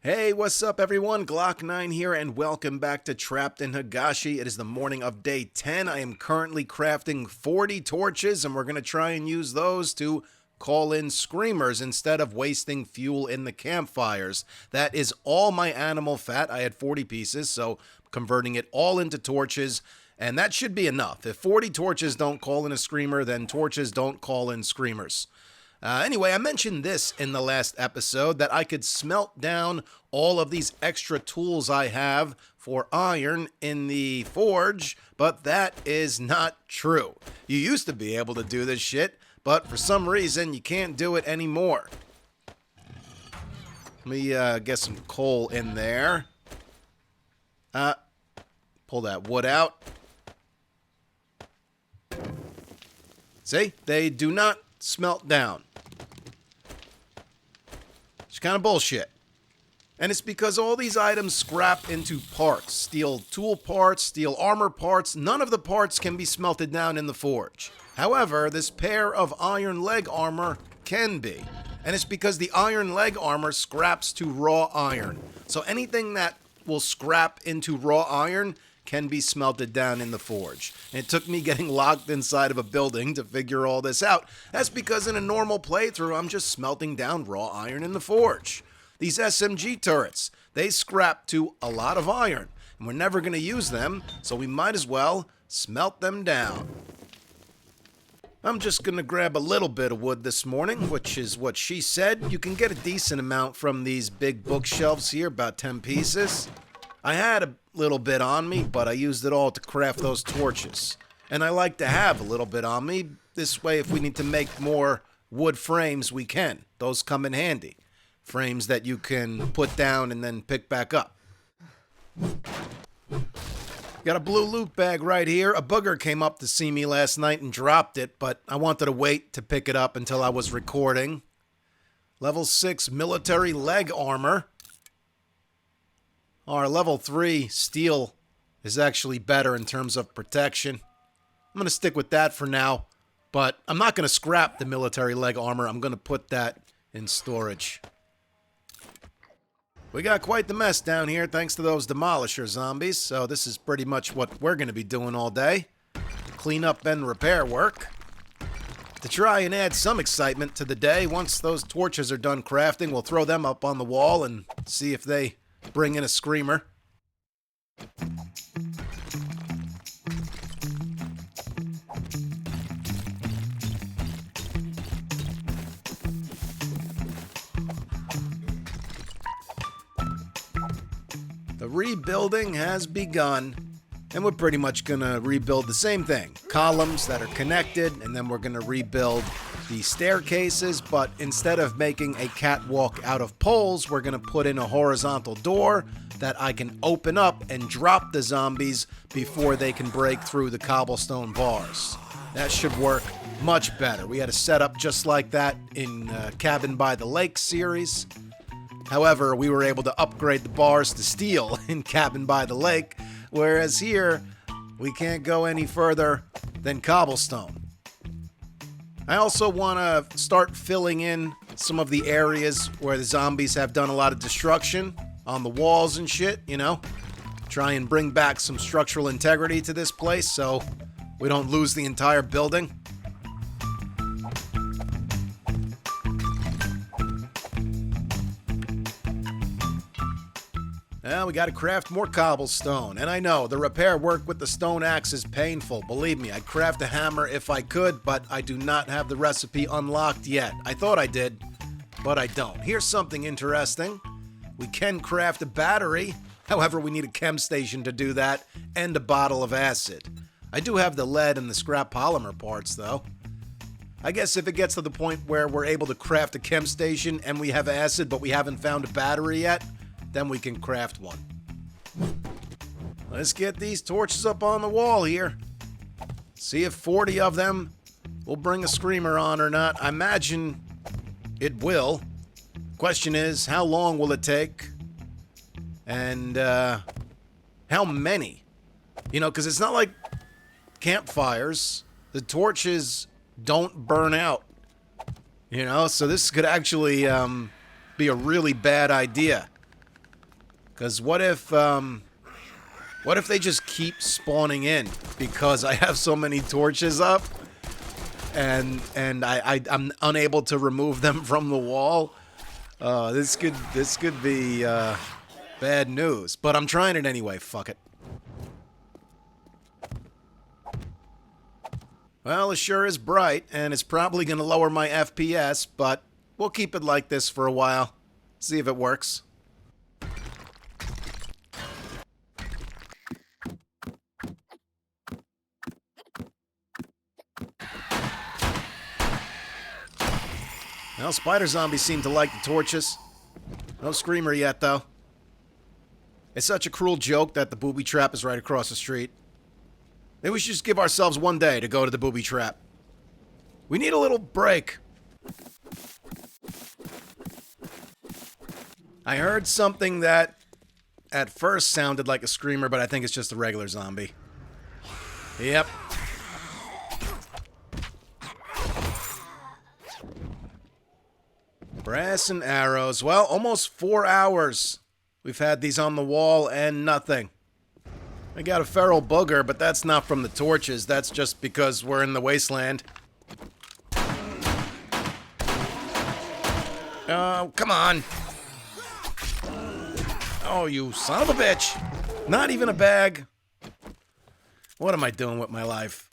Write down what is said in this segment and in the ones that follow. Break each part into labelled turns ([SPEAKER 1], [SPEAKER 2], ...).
[SPEAKER 1] Hey, what's up everyone? Glock9 here and welcome back to Trapped in Higashi. It is the morning of day 10. I am currently crafting 40 torches and we're going to try and use those to call in screamers instead of wasting fuel in the campfires. That is all my animal fat. I had 40 pieces, so converting it all into torches, and that should be enough. If 40 torches don't call in a screamer, then torches don't call in screamers. Anyway, I mentioned this in the last episode, that I could smelt down all of these extra tools I have for iron in the forge, but that is not true. You used to be able to do this shit, but for some reason you can't do it anymore. Let me get some coal in there. Pull that wood out. See? They do not smelt down. It's kind of bullshit. And it's because all these items scrap into parts. Steel tool parts, steel armor parts. None of the parts can be smelted down in the forge. However, this pair of iron leg armor can be. And it's because the iron leg armor scraps to raw iron. So anything that will scrap into raw iron can be smelted down in the forge. And it took me getting locked inside of a building to figure all this out. That's because in a normal playthrough, I'm just smelting down raw iron in the forge. These SMG turrets, they scrap to a lot of iron, and we're never going to use them, so we might as well smelt them down. I'm just going to grab a little bit of wood this morning, which is what she said. You can get a decent amount from these big bookshelves here, about 10 pieces. I had a little bit on me, but I used it all to craft those torches. And I like to have a little bit on me. This way, if we need to make more wood frames, we can. Those come in handy. Frames that you can put down and then pick back up. Got a blue loot bag right here. A booger came up to see me last night and dropped it, but I wanted to wait to pick it up until I was recording. Level 6 military leg armor. Our level 3 steel is actually better in terms of protection. I'm going to stick with that for now, but I'm not going to scrap the military leg armor. I'm going to put that in storage. We got quite the mess down here thanks to those demolisher zombies, so this is pretty much what we're going to be doing all day. Clean up and repair work. To try and add some excitement to the day, once those torches are done crafting, we'll throw them up on the wall and see if they bring in a screamer. The rebuilding has begun, and we're pretty much gonna rebuild the same thing. Columns that are connected, and then we're gonna rebuild the staircases, but instead of making a catwalk out of poles, we're gonna put in a horizontal door that I can open up and drop the zombies before they can break through the cobblestone bars. That should work much better. We had a setup just like that in Cabin by the Lake series. However, we were able to upgrade the bars to steel in Cabin by the Lake, whereas here, we can't go any further than cobblestone. I also want to start filling in some of the areas where the zombies have done a lot of destruction on the walls and shit, you know? Try and bring back some structural integrity to this place so we don't lose the entire building. Well, we got to craft more cobblestone, and I know the repair work with the stone axe is painful. Believe me, I'd craft a hammer if I could, but I do not have the recipe unlocked yet. I thought I did, but I don't. Here's something interesting. We can craft a battery. However, we need a chem station to do that, and a bottle of acid. I do have the lead and the scrap polymer parts, though. I guess if it gets to the point where we're able to craft a chem station and we have acid, but we haven't found a battery yet, then we can craft one. Let's get these torches up on the wall here. See if 40 of them will bring a screamer on or not. I imagine it will. Question is, how long will it take? And how many? You know, because it's not like campfires. The torches don't burn out. You know, so this could actually be a really bad idea. Because what if they just keep spawning in because I have so many torches up and I'm unable to remove them from the wall? This could be bad news, but I'm trying it anyway. Fuck it. Well, it sure is bright, and it's probably going to lower my FPS, but we'll keep it like this for a while. See if it works. Well, spider zombies seem to like the torches. No screamer yet, though. It's such a cruel joke that the booby trap is right across the street. Maybe we should just give ourselves one day to go to the booby trap. We need a little break. I heard something that at first sounded like a screamer, but I think it's just a regular zombie. Yep. Brass and arrows. Well, almost 4 hours. We've had these on the wall and nothing. I got a feral booger, but that's not from the torches. That's just because we're in the wasteland. Oh, come on. Oh, you son of a bitch. Not even a bag. What am I doing with my life?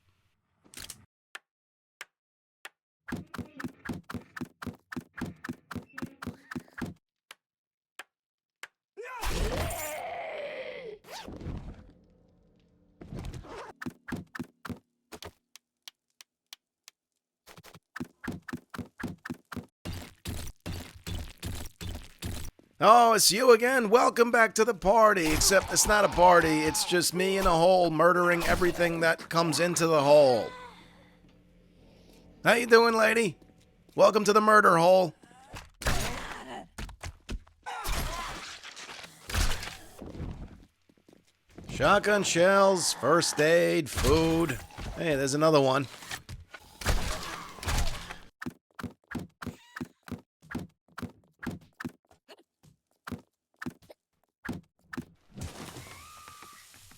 [SPEAKER 1] Oh, it's you again? Welcome back to the party, except it's not a party, it's just me in a hole murdering everything that comes into the hole. How you doing, lady? Welcome to the murder hole. Shotgun shells, first aid, food. Hey, there's another one.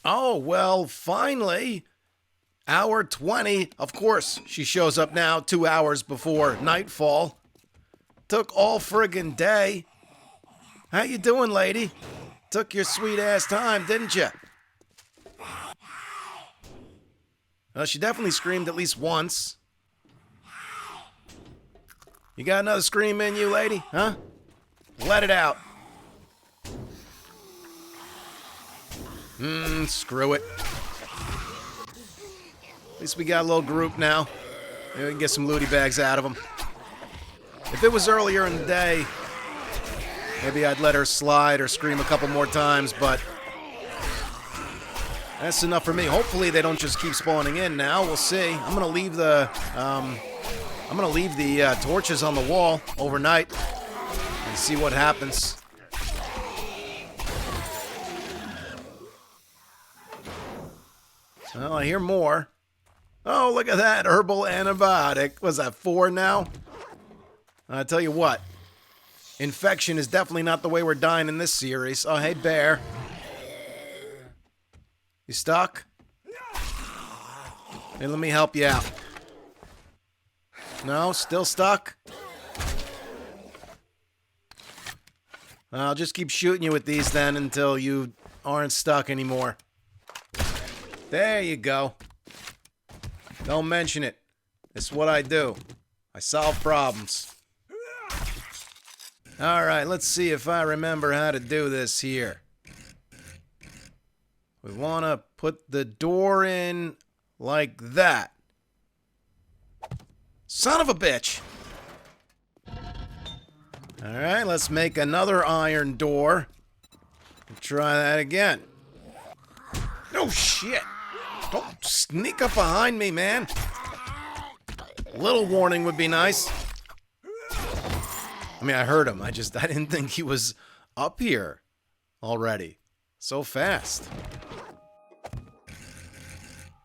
[SPEAKER 1] Oh, well, finally. Hour 20. Of course, she shows up now 2 hours before nightfall. Took all friggin' day. How you doing, lady? Took your sweet ass time, didn't you? Well, she definitely screamed at least once. You got another scream in you, lady? Huh? Let it out. Screw it. At least we got a little group now. Maybe we can get some looty bags out of them. If it was earlier in the day, maybe I'd let her slide or scream a couple more times, but that's enough for me. Hopefully they don't just keep spawning in now. We'll see. I'm gonna leave the torches on the wall overnight and see what happens. Well, I hear more. Oh, look at that herbal antibiotic. Was that 4 now? I tell you what, infection is definitely not the way we're dying in this series. Oh, hey, bear. You stuck? Hey, let me help you out. No, still stuck? I'll just keep shooting you with these then until you aren't stuck anymore. There you go. Don't mention it. It's what I do. I solve problems. Alright, let's see if I remember how to do this here. We want to put the door in like that. Son of a bitch! Alright, let's make another iron door. Try that again. Oh, shit! Don't sneak up behind me, man. A little warning would be nice. I mean, I heard him. I didn't think he was up here already. So fast.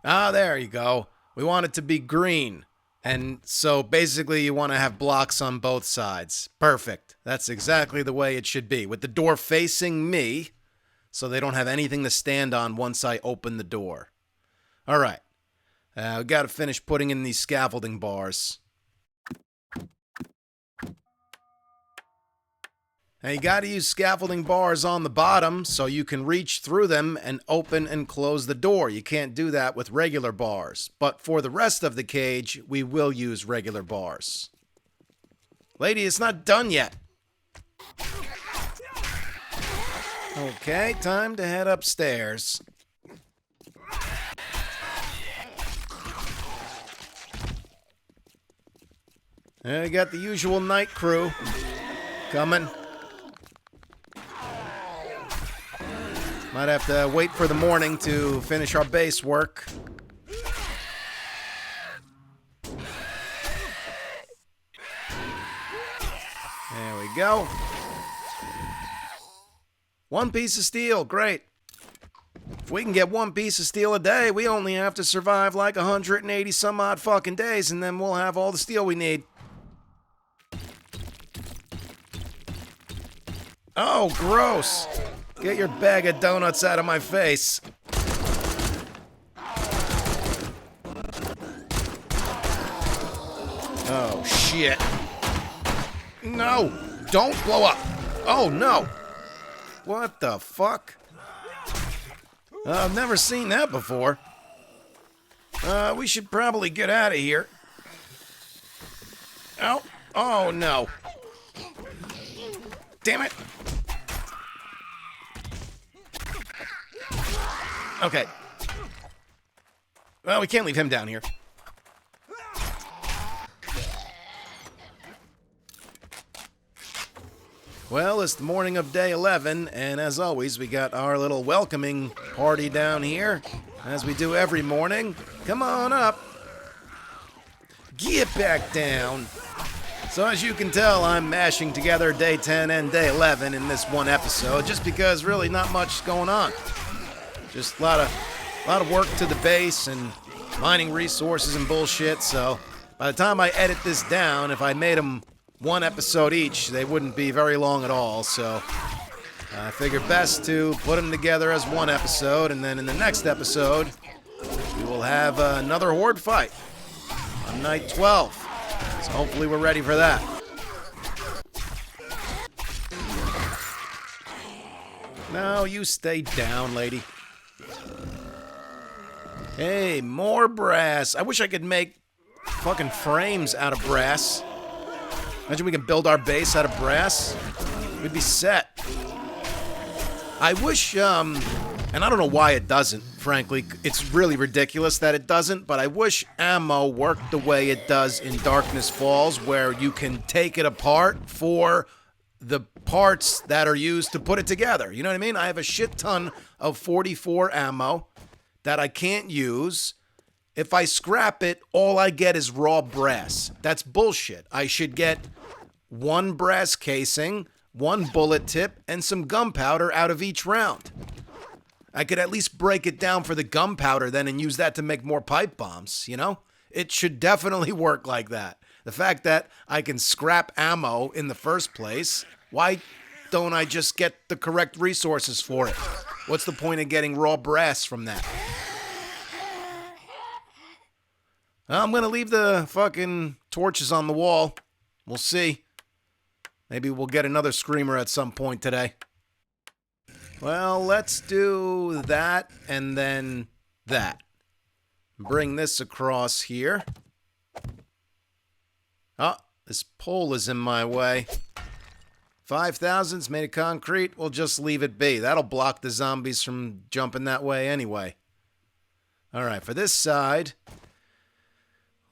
[SPEAKER 1] Ah, there you go. We want it to be green. And so basically you want to have blocks on both sides. Perfect. That's exactly the way it should be. With the door facing me, so they don't have anything to stand on once I open the door. Alright, we gotta finish putting in these scaffolding bars. Now you gotta use scaffolding bars on the bottom so you can reach through them and open and close the door. You can't do that with regular bars. But for the rest of the cage, we will use regular bars. Lady, it's not done yet. Okay, time to head upstairs. I got the usual night crew coming. Might have to wait for the morning to finish our base work. There we go. One piece of steel, great. If we can get one piece of steel a day, we only have to survive like 180 some odd fucking days, and then we'll have all the steel we need. Oh, gross. Get your bag of donuts out of my face. Oh, shit. No, don't blow up. Oh, no. What the fuck? I've never seen that before. We should probably get out of here. Oh, oh no. Damn it. Okay. Well, we can't leave him down here. Well, it's the morning of day 11, and as always, we got our little welcoming party down here, as we do every morning. Come on up. Get back down. So as you can tell, I'm mashing together day 10 and day 11 in this one episode, just because really not much going on. Just a lot of work to the base and mining resources and bullshit, so by the time I edit this down, if I made them one episode each, they wouldn't be very long at all, so I figured best to put them together as one episode, and then in the next episode, we will have another horde fight on night 12. So hopefully we're ready for that. No, you stay down, lady. Hey, more brass. I wish I could make fucking frames out of brass. Imagine we can build our base out of brass. We'd be set. I wish, and I don't know why it doesn't, frankly. It's really ridiculous that it doesn't, but I wish ammo worked the way it does in Darkness Falls, where you can take it apart for the parts that are used to put it together. You know what I mean? I have a shit ton of 44 ammo that I can't use. If I scrap it, all I get is raw brass. That's bullshit. I should get one brass casing, one bullet tip, and some gunpowder out of each round. I could at least break it down for the gunpowder then and use that to make more pipe bombs, you know? It should definitely work like that. The fact that I can scrap ammo in the first place, why don't I just get the correct resources for it? What's the point of getting raw brass from that? I'm gonna leave the fucking torches on the wall. We'll see. Maybe we'll get another screamer at some point today. Well, let's do that and then that. Bring this across here. Oh, this pole is in my way. 5,000's made of concrete. We'll just leave it be. That'll block the zombies from jumping that way anyway. Alright, for this side,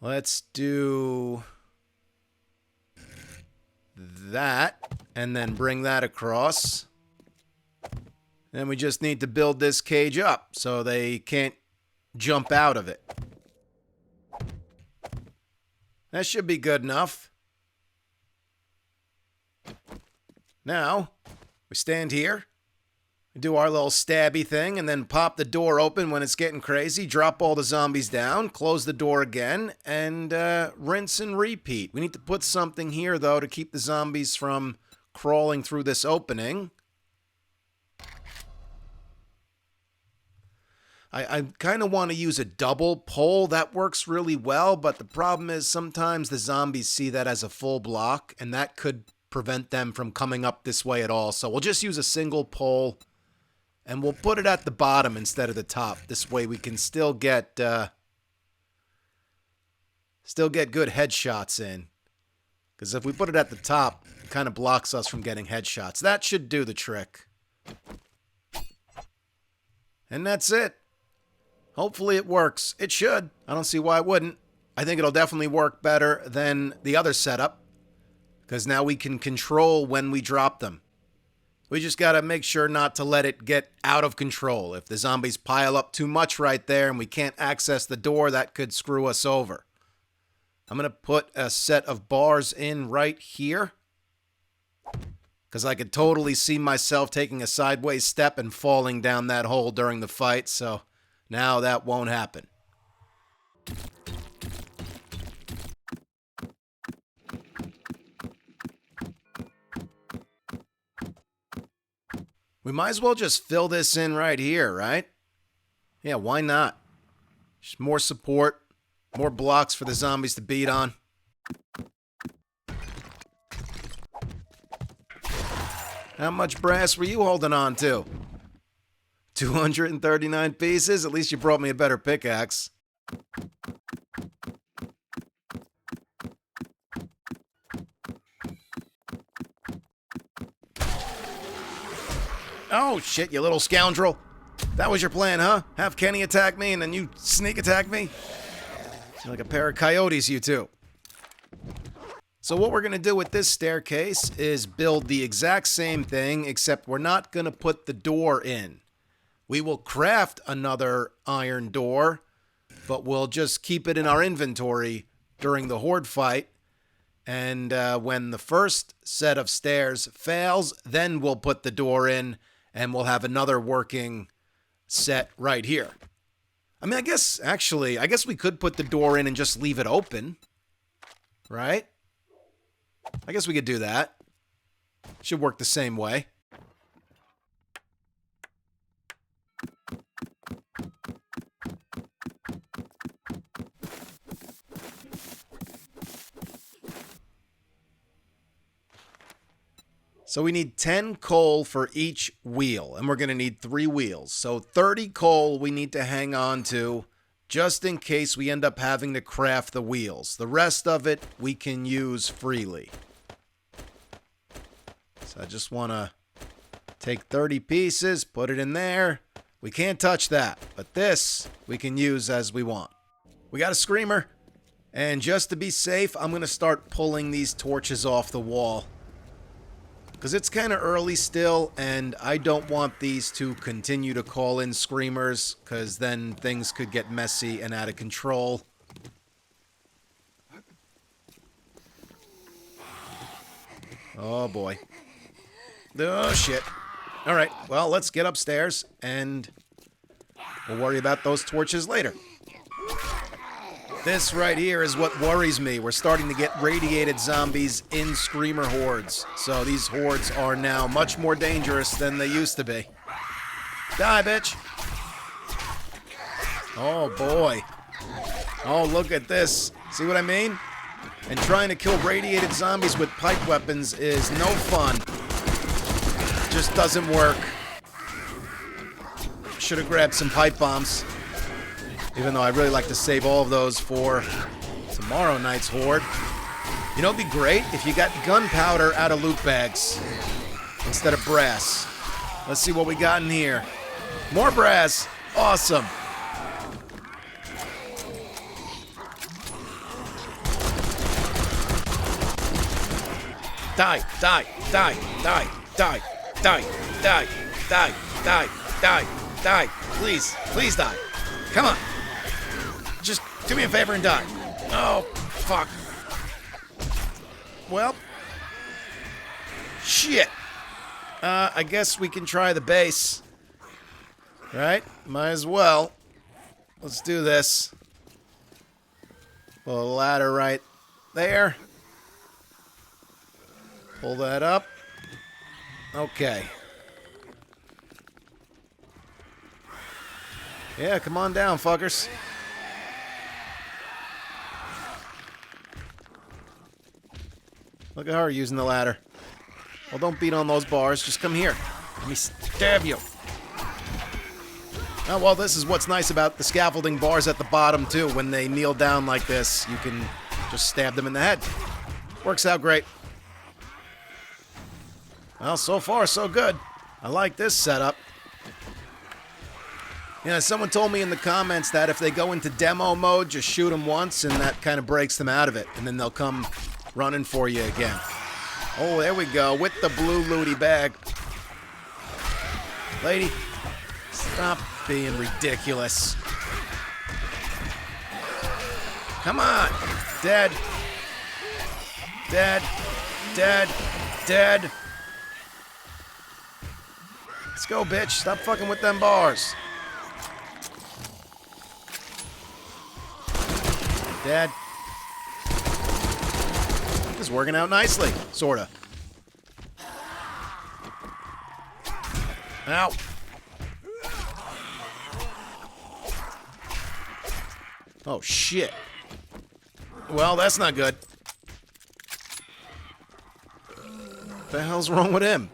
[SPEAKER 1] let's do that, and then bring that across. Then we just need to build this cage up so they can't jump out of it. That should be good enough. Now, we stand here, do our little stabby thing, and then pop the door open when it's getting crazy, drop all the zombies down, close the door again, and rinse and repeat. We need to put something here, though, to keep the zombies from crawling through this opening. I kind of want to use a double pole. That works really well, but the problem is sometimes the zombies see that as a full block, and that could prevent them from coming up this way at all. So we'll just use a single pole, and we'll put it at the bottom instead of the top. This way we can still get good headshots in. Because if we put it at the top, it kind of blocks us from getting headshots. That should do the trick. And that's it. Hopefully it works. It should. I don't see why it wouldn't. I think it'll definitely work better than the other setup, because now we can control when we drop them. We just got to make sure not to let it get out of control. If the zombies pile up too much right there and we can't access the door, that could screw us over. I'm going to put a set of bars in right here, because I could totally see myself taking a sideways step and falling down that hole during the fight, so now that won't happen. We might as well just fill this in right here, right? Yeah, why not? Just more support, more blocks for the zombies to beat on. How much brass were you holding on to? 239 pieces? At least you brought me a better pickaxe. Oh, shit, you little scoundrel. That was your plan, huh? Have Kenny attack me and then you sneak attack me? You're like a pair of coyotes, you two. So what we're going to do with this staircase is build the exact same thing, except we're not going to put the door in. We will craft another iron door, but we'll just keep it in our inventory during the horde fight. And when the first set of stairs fails, then we'll put the door in, and we'll have another working set right here. I mean, I guess we could put the door in and just leave it open, right? I guess we could do that. Should work the same way. So we need 10 coal for each wheel, and we're going to need 3 wheels. So 30 coal we need to hang on to just in case we end up having to craft the wheels. The rest of it we can use freely. So I just want to take 30 pieces, put it in there. We can't touch that, but this we can use as we want. We got a screamer, and just to be safe, I'm going to start pulling these torches off the wall. Because it's kind of early still, and I don't want these to continue to call in screamers, because then things could get messy and out of control. Oh boy. Oh shit. Alright, well, let's get upstairs, and we'll worry about those torches later. This right here is what worries me. We're starting to get radiated zombies in screamer hordes. So these hordes are now much more dangerous than they used to be. Die, bitch! Oh, boy. Oh, look at this. See what I mean? And trying to kill radiated zombies with pipe weapons is no fun. Just doesn't work. Should have grabbed some pipe bombs. Even though I'd really like to save all of those for tomorrow night's horde. You know, it'd be great if you got gunpowder out of loot bags instead of brass. Let's see what we got in here. More brass. Awesome. Die, die, die, die, die, die, die, die, die, die, die. Please, please die. Come on. Just do me a favor and die. Oh, fuck. Well. Shit. I guess we can try the base. Right? Might as well. Let's do this. Pull a ladder right there. Pull that up. Okay. Yeah, come on down, fuckers. Look at her using the ladder. Well, don't beat on those bars. Just come here. Let me stab you. Oh, well, this is what's nice about the scaffolding bars at the bottom, too. When they kneel down like this, you can just stab them in the head. Works out great. Well, so far, so good. I like this setup. Yeah, someone told me in the comments that if they go into demo mode, just shoot them once, and that kind of breaks them out of it. And then they'll come running for you again. Oh, there we go, with the blue looty bag. Lady, stop being ridiculous. Come on. Dead. Dead. Dead. Dead. Let's go, bitch. Stop fucking with them bars. Dead. This is working out nicely. Sorta. Ow. Oh, shit. Well, that's not good. What the hell's wrong with him?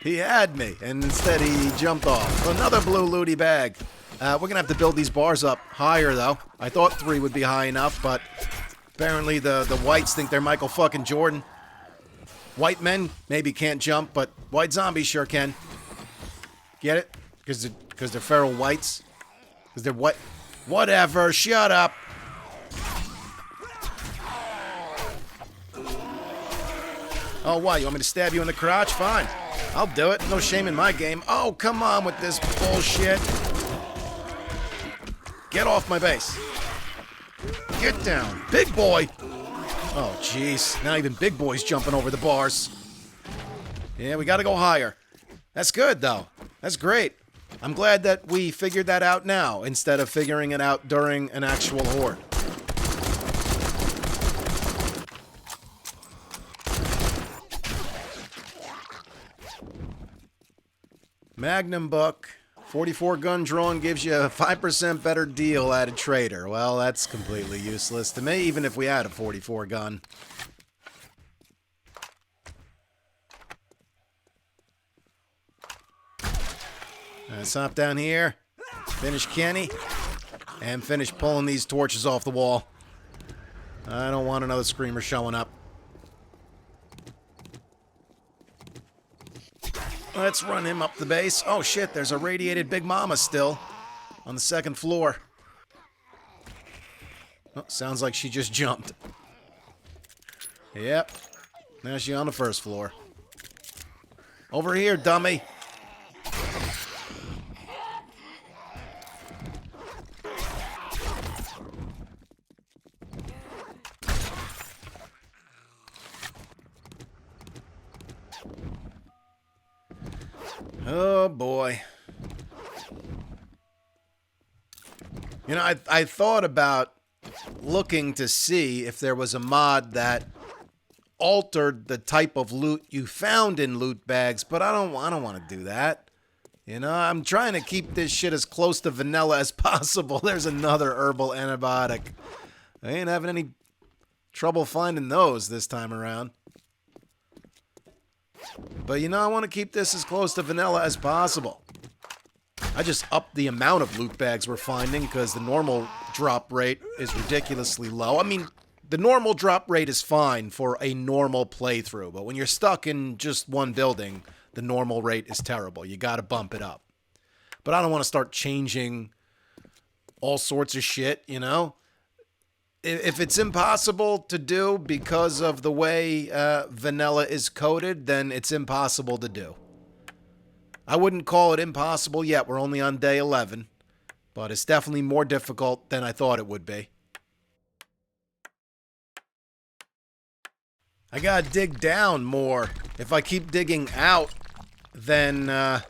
[SPEAKER 1] He had me, and instead he jumped off. Another blue looty bag. We're gonna have to build these bars up higher, though. I thought 3 would be high enough, but apparently the whites think they're Michael fucking Jordan. White men maybe can't jump, but white zombies sure can. Get it? Because they're feral whites? Because they're what? Whatever, shut up. Oh, why? You want me to stab you in the crotch? Fine. I'll do it. No shame in my game. Oh, come on with this bullshit. Get off my base. Get down. Big boy. Oh, jeez. Now even big boy's jumping over the bars. Yeah, we gotta go higher. That's good, though. That's great. I'm glad that we figured that out now, instead of figuring it out during an actual horde. Magnum book. 44 gun drawn gives you a 5% better deal at a trader. Well, that's completely useless to me, even if we had a 44 gun. Let's hop down here, finish Kenny, and finish pulling these torches off the wall. I don't want another screamer showing up. Let's run him up the base. Oh shit, there's a radiated Big Mama still on the 2nd floor. Oh, sounds like she just jumped. Yep. Now she's on the 1st floor. Over here, dummy. Oh, boy. You know, I thought about looking to see if there was a mod that altered the type of loot you found in loot bags, but I don't want to do that. You know, I'm trying to keep this shit as close to vanilla as possible. There's another herbal antibiotic. I ain't having any trouble finding those this time around. But, you know, I want to keep this as close to vanilla as possible. I just upped the amount of loot bags we're finding because the normal drop rate is ridiculously low. I mean, the normal drop rate is fine for a normal playthrough, but when you're stuck in just one building, the normal rate is terrible. You got to bump it up. But I don't want to start changing all sorts of shit, you know? If it's impossible to do because of the way vanilla is coded, then it's impossible to do. I wouldn't call it impossible yet. We're only on day 11. But it's definitely more difficult than I thought it would be. I gotta dig down more. If I keep digging out, then I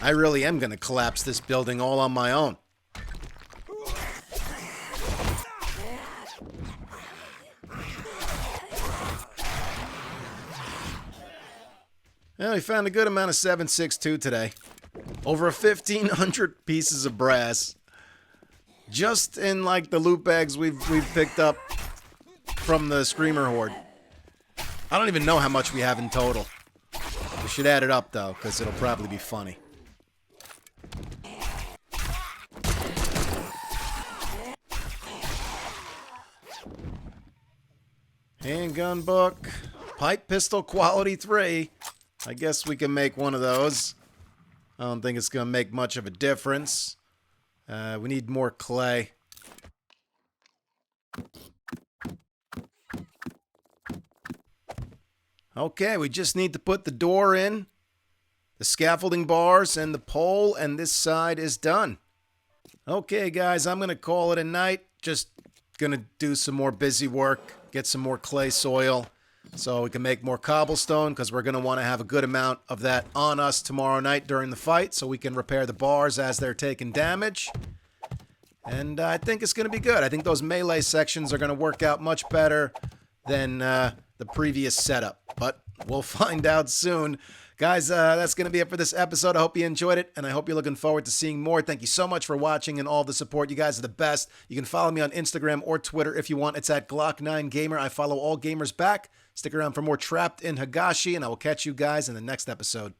[SPEAKER 1] really am gonna collapse this building all on my own. Well, we found a good amount of 7.62 today. Over 1,500 pieces of brass. Just in like the loot bags we've picked up from the Screamer Horde. I don't even know how much we have in total. We should add it up though, because it'll probably be funny. Handgun book. Pipe pistol quality 3. I guess we can make one of those. I don't think it's going to make much of a difference. We need more clay. Okay, we just need to put the door in, the scaffolding bars, and the pole, and this side is done. Okay, guys, I'm going to call it a night. Just going to do some more busy work, get some more clay soil, so we can make more cobblestone, because we're going to want to have a good amount of that on us tomorrow night during the fight, so we can repair the bars as they're taking damage. And I think it's going to be good. I think those melee sections are going to work out much better than the previous setup. But we'll find out soon. Guys, that's going to be it for this episode. I hope you enjoyed it, and I hope you're looking forward to seeing more. Thank you so much for watching and all the support. You guys are the best. You can follow me on Instagram or Twitter if you want. It's at Glock9Gamer. I follow all gamers back. Stick around for more Trapped in Higashi, and I will catch you guys in the next episode.